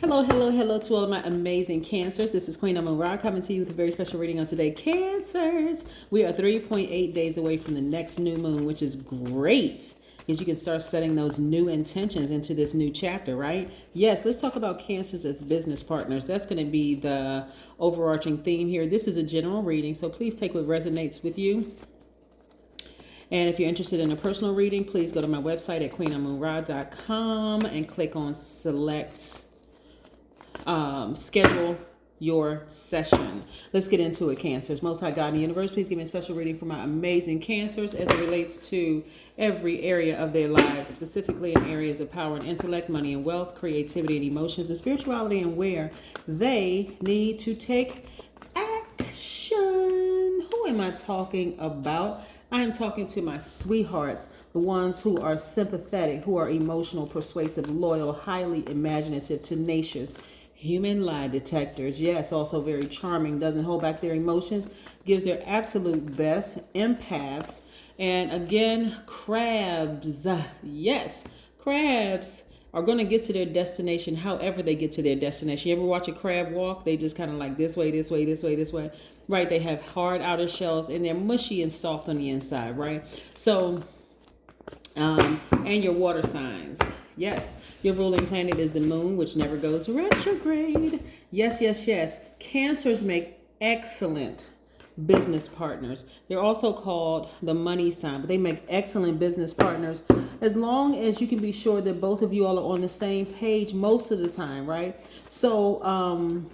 Hello, hello, hello to all of my amazing Cancers. This is Queen Amun Ra coming to you with a very special reading on today. Cancers, we are 3.8 days away from the next new moon, which is great because you can start setting those new intentions into this new chapter, right? Yes, let's talk about Cancers as business partners. That's going to be the overarching theme here. This is a general reading, so please take what resonates with you. And if you're interested in a personal reading, please go to my website at queenamunra.com and click on select schedule your session. Let's get into it, Cancers. Most High God in the universe, please give me a special reading for my amazing Cancers as it relates to every area of their lives, specifically in areas of power and intellect, money and wealth, creativity and emotions, and spirituality, and where they need to take action. Who am I talking about? I am talking to my sweethearts, the ones who are sympathetic, who are emotional, persuasive, loyal, highly imaginative, tenacious, human lie detectors. Yes, also very charming, doesn't hold back their emotions, gives their absolute best, empaths. And again, crabs. Yes, crabs are going to get to their destination however they get to their destination. You ever watch a crab walk? They just kind of like this way, this way, this way, this way. Right, they have hard outer shells and they're mushy and soft on the inside, right? So, and your water signs. Yes, your ruling planet is the moon, which never goes retrograde. Yes, yes, yes. Cancers make excellent business partners. They're also called the money sign, but they make excellent business partners as long as you can be sure that both of you all are on the same page most of the time, right? So,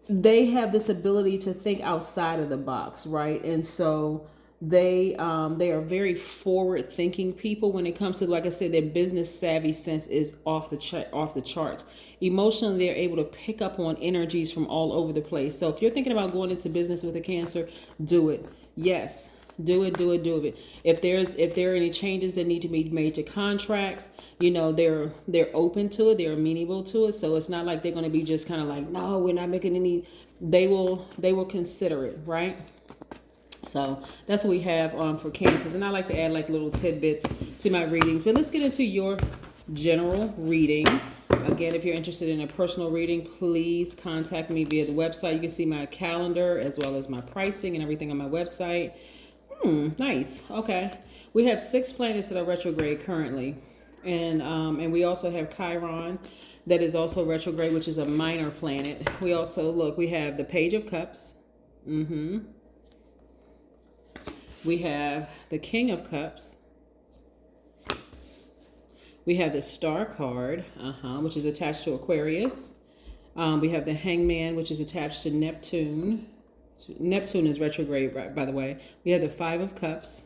they have this ability to think outside of the box, right? And so they are very forward thinking people when it comes to, like I said, their business savvy sense is off the charts. Emotionally, they're able to pick up on energies from all over the place. So if you're thinking about going into business with a Cancer, do it. Yes. Do it. If there are any changes that need to be made to contracts, you know, they're open to it, they're amenable to it. So it's not like they're going to be just kind of like, no, we're not making any. They will consider it, right? So that's what we have for Cancers, and I like to add like little tidbits to my readings. But let's get into your general reading. Again, if you're interested in a personal reading, please contact me via the website. You can see my calendar as well as my pricing and everything on my website. Nice. Okay. We have 6 planets that are retrograde currently. And we also have Chiron that is also retrograde, which is a minor planet. We also, we have the Page of Cups. We have the King of Cups. We have the Star card, which is attached to Aquarius. We have the Hangman, which is attached to Neptune. Neptune is retrograde, by the way. We have the 5 of Cups.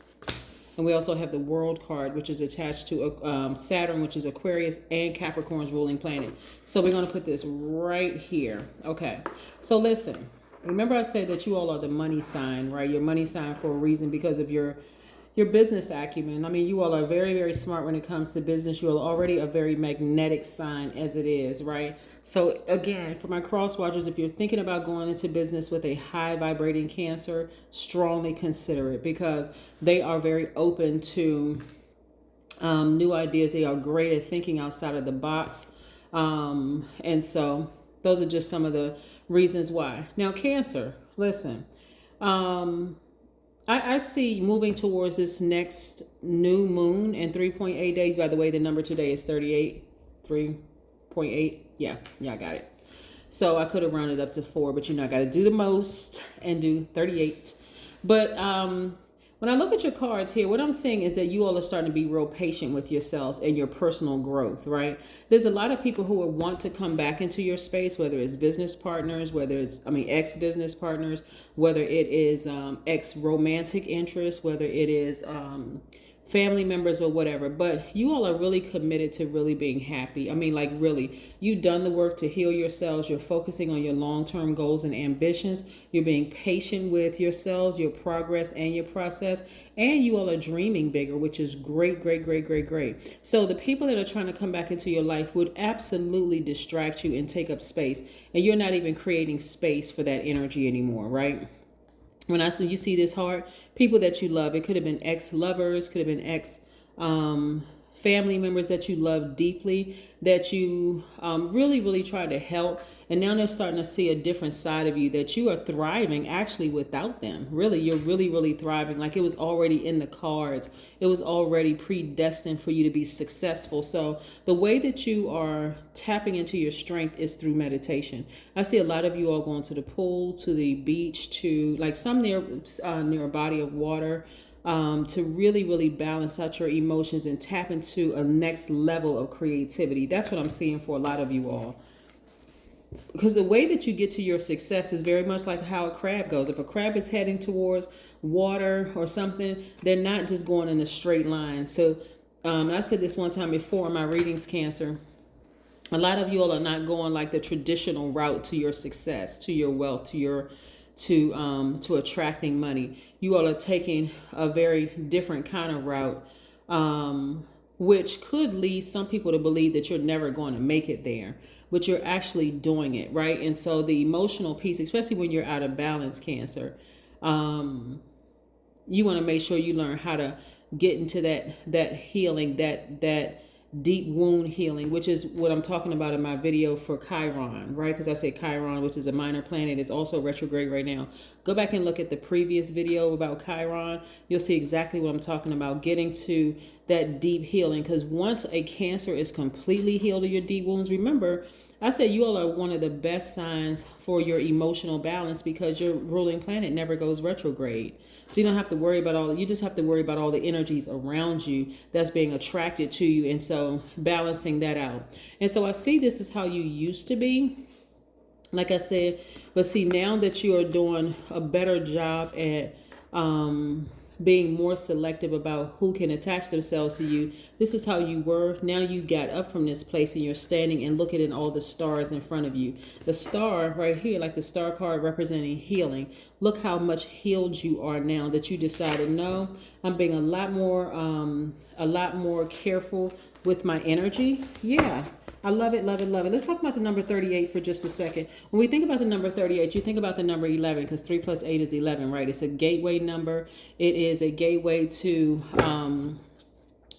And we also have the World card, which is attached to Saturn, which is Aquarius and Capricorn's ruling planet. So we're going to put this right here. Okay. So listen, remember I said that you all are the money sign, right? Your money sign for a reason because of your business acumen. I mean, you all are very, very smart when it comes to business. You are already a very magnetic sign as it is, right? So again, for my cross watchers, if you're thinking about going into business with a high vibrating Cancer, strongly consider it because they are very open to new ideas. They are great at thinking outside of the box. And so those are just some of the reasons why. Now, Cancer, listen, I see moving towards this next new moon in 3.8 days. By the way, the number today is 38, 3.8. Yeah, I got it. So I could have rounded up to 4, but I got to do the most and do 38. But when I look at your cards here, what I'm seeing is that you all are starting to be real patient with yourselves and your personal growth, right? There's a lot of people who will want to come back into your space, whether it's business partners, ex-business partners, whether it is ex-romantic interests, whether it is family members or whatever. But you all are really committed to really being happy. I mean, like really, you've done the work to heal yourselves. You're focusing on your long-term goals and ambitions. You're being patient with yourselves, your progress and your process. And you all are dreaming bigger, which is great. So the people that are trying to come back into your life would absolutely distract you and take up space. And you're not even creating space for that energy anymore, right? When you see this heart, people that you love, it could have been ex-lovers, could have been ex family members that you love deeply, that you really tried to help, and now they're starting to see a different side of you, that you are thriving actually without them. Really, you're really thriving. Like it was already in the cards. It was already predestined for you to be successful. So the way that you are tapping into your strength is through meditation. I see a lot of you all going to the pool, to the beach, to like some near a body of water, to really balance out your emotions and tap into a next level of creativity. That's what I'm seeing for a lot of you all. Because the way that you get to your success is very much like how a crab goes. If a crab is heading towards water or something, they're not just going in a straight line. So I said this one time before in my readings, Cancer. A lot of you all are not going like the traditional route to your success, to your wealth, to attracting money. You all are taking a very different kind of route, which could lead some people to believe that you're never going to make it there, but you're actually doing it, right? And so the emotional piece, especially when you're out of balance, Cancer, you want to make sure you learn how to get into that healing, that deep wound healing, which is what I'm talking about in my video for Chiron, right? Because I say Chiron, which is a minor planet, is also retrograde right now. Go back and look at the previous video about Chiron. You'll see exactly what I'm talking about, getting to that deep healing. Because once a Cancer is completely healed of your deep wounds, remember, I said you all are one of the best signs for your emotional balance, because your ruling planet never goes retrograde. So you don't have to worry about you just have to worry about all the energies around you that's being attracted to you. And so balancing that out. And so I see this is how you used to be, like I said, but see now that you are doing a better job at being more selective about who can attach themselves to you. This is how you were. Now you got up from this place and you're standing and looking at all the stars in front of you. The star right here, like the star card representing healing. Look how much healed you are now that you decided, no, I'm being a lot more careful with my energy. Yeah. I love it. Let's talk about the number 38 for just a second. When we think about the number 38, you think about the number 11, because 3 plus 8 is 11, right? It's a gateway number. It is a gateway to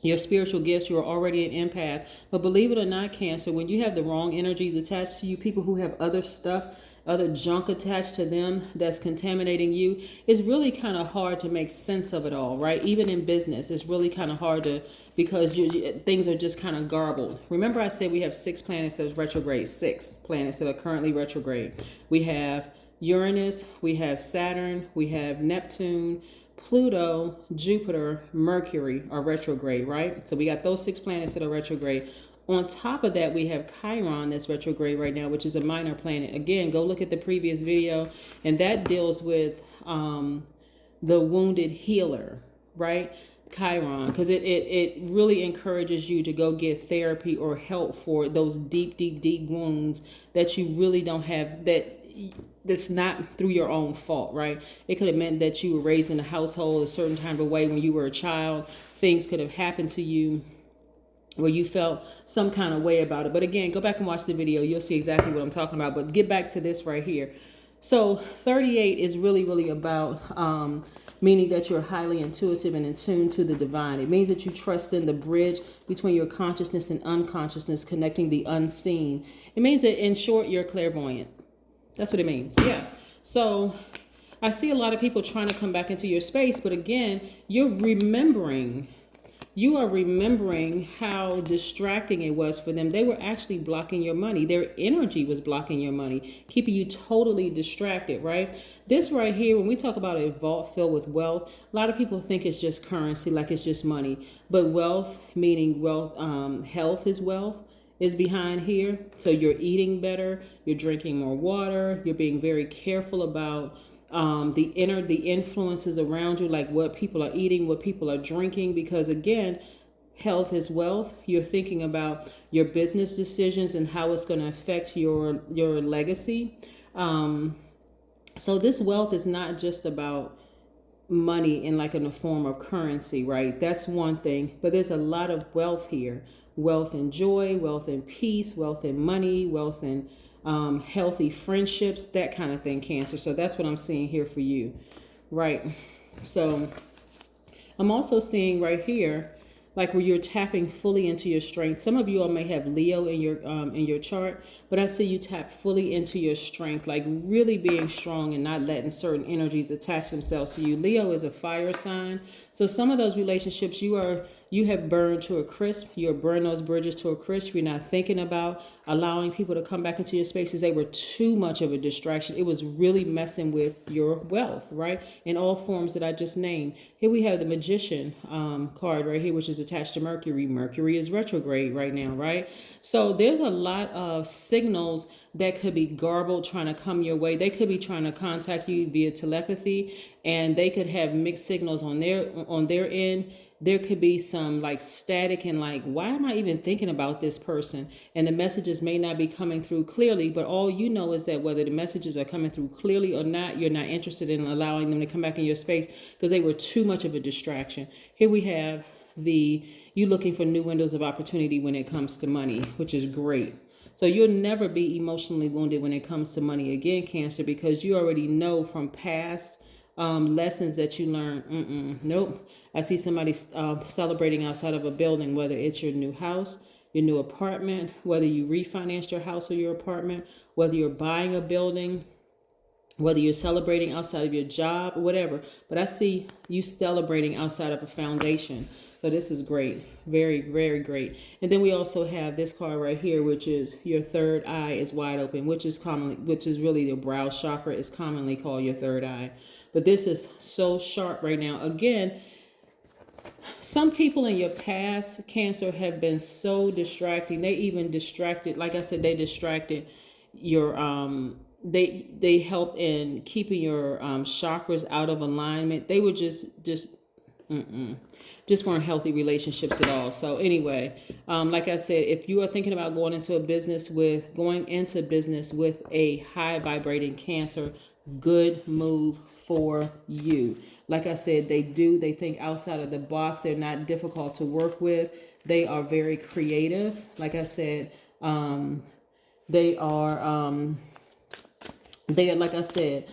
your spiritual gifts. You are already an empath. But believe it or not, Cancer, when you have the wrong energies attached to you, people who have other stuff, other junk attached to them that's contaminating you, it's really kind of hard to make sense of it all, right? Even in business, it's really kind of hard to, because things are just kind of garbled. Remember I said we have 6 planets that are retrograde, 6 planets that are currently retrograde. We have Uranus, we have Saturn, we have Neptune, Pluto, Jupiter, Mercury are retrograde, right? So we got those 6 planets that are retrograde. On top of that, we have Chiron that's retrograde right now, which is a minor planet. Again, go look at the previous video, and that deals with the wounded healer, right? Chiron, because it really encourages you to go get therapy or help for those deep wounds that you really don't have, that's not through your own fault, right? It could have meant that you were raised in a household a certain kind of way when you were a child. Things could have happened to you where you felt some kind of way about it. But again, go back and watch the video. You'll see exactly what I'm talking about. But get back to this right here. So 38 is really about meaning that you're highly intuitive and in tune to the divine. It means that you trust in the bridge between your consciousness and unconsciousness, connecting the unseen. It means that, in short, you're clairvoyant. That's what it means. Yeah. So I see a lot of people trying to come back into your space. But again, you are remembering how distracting it was for them. They were actually blocking your money. Their energy was blocking your money, keeping you totally distracted, right? This right here, when we talk about a vault filled with wealth, a lot of people think it's just currency, like it's just money. But wealth, meaning wealth, health is wealth, is behind here. So you're eating better, you're drinking more water, you're being very careful about the influences around you, like what people are eating, what people are drinking, because again, health is wealth. You're thinking about your business decisions and how it's going to affect your legacy. So this wealth is not just about money in the form of currency, right? That's one thing, but there's a lot of wealth here. Wealth in joy, wealth in peace, wealth in money, wealth in healthy friendships, that kind of thing, Cancer. So that's what I'm seeing here for you, right? So I'm also seeing right here like where you're tapping fully into your strength. Some of you all may have Leo in your chart, but I see you tap fully into your strength, like really being strong and not letting certain energies attach themselves to you. Leo is a fire sign, so some of those relationships you have burned to a crisp. You're burning those bridges to a crisp. You're not thinking about allowing people to come back into your spaces. They were too much of a distraction. It was really messing with your wealth, right? In all forms that I just named. Here we have the Magician card right here, which is attached to Mercury. Mercury is retrograde right now, right? So there's a lot of signals that could be garbled trying to come your way. They could be trying to contact you via telepathy, and they could have mixed signals on their end. There could be some like static and like, why am I even thinking about this person? And the messages may not be coming through clearly, but all you know is that whether the messages are coming through clearly or not, you're not interested in allowing them to come back in your space because they were too much of a distraction. Here we have you looking for new windows of opportunity when it comes to money, which is great. So you'll never be emotionally wounded when it comes to money again, Cancer, because you already know from past lessons that you learn. Nope. I see somebody celebrating outside of a building, whether it's your new house, your new apartment, whether you refinanced your house or your apartment, whether you're buying a building, whether you're celebrating outside of your job, whatever. But I see you celebrating outside of a foundation. So this is great. Very, very great. And then we also have this card right here, which is your third eye is wide open, which is really the brow chakra, is commonly called your third eye. But this is so sharp right now. Again, some people in your past, Cancer, have been so distracting. They even distracted, like I said, they distracted your they help in keeping your chakras out of alignment. They were just weren't healthy relationships at all. So anyway, like I said, if you are thinking about going into business with a high vibrating Cancer, good move for you. Like I said, they think outside of the box. They're not difficult to work with. They are very creative. Like I said, they are like I said,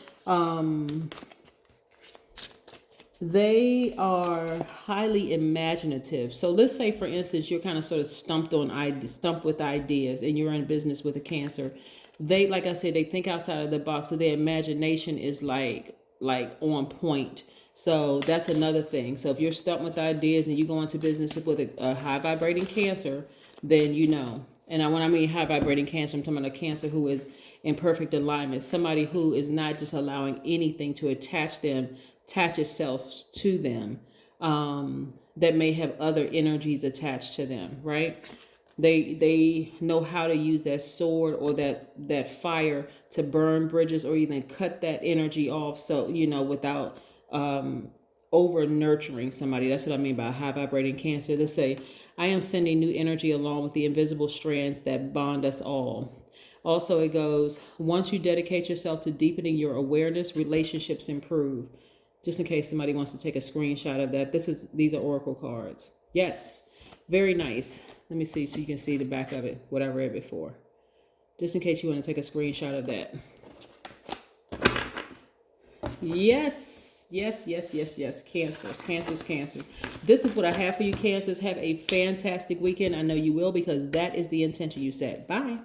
they are highly imaginative. So let's say, for instance, you're kind of sort of stumped with ideas, and you're in business with a Cancer. They, like I said, they think outside of the box, so their imagination is like on point. So that's another thing. So if you're stumped with ideas and you go into business with a high vibrating Cancer, then you know. And when I mean high vibrating Cancer, I'm talking about a Cancer who is in perfect alignment. Somebody who is not just allowing anything to attach itself to them, that may have other energies attached to them, right? They know how to use that sword or that fire to burn bridges or even cut that energy off. So, without over nurturing somebody. That's what I mean by high vibrating Cancer. They say, I am sending new energy along with the invisible strands that bond us all. Also, it goes, once you dedicate yourself to deepening your awareness, relationships improve. Just in case somebody wants to take a screenshot of that. These are oracle cards. Yes, very nice. Let me see so you can see the back of it, what I read before. Just in case you want to take a screenshot of that. Yes. Cancer. This is what I have for you, Cancers. Have a fantastic weekend. I know you will, because that is the intention you set. Bye.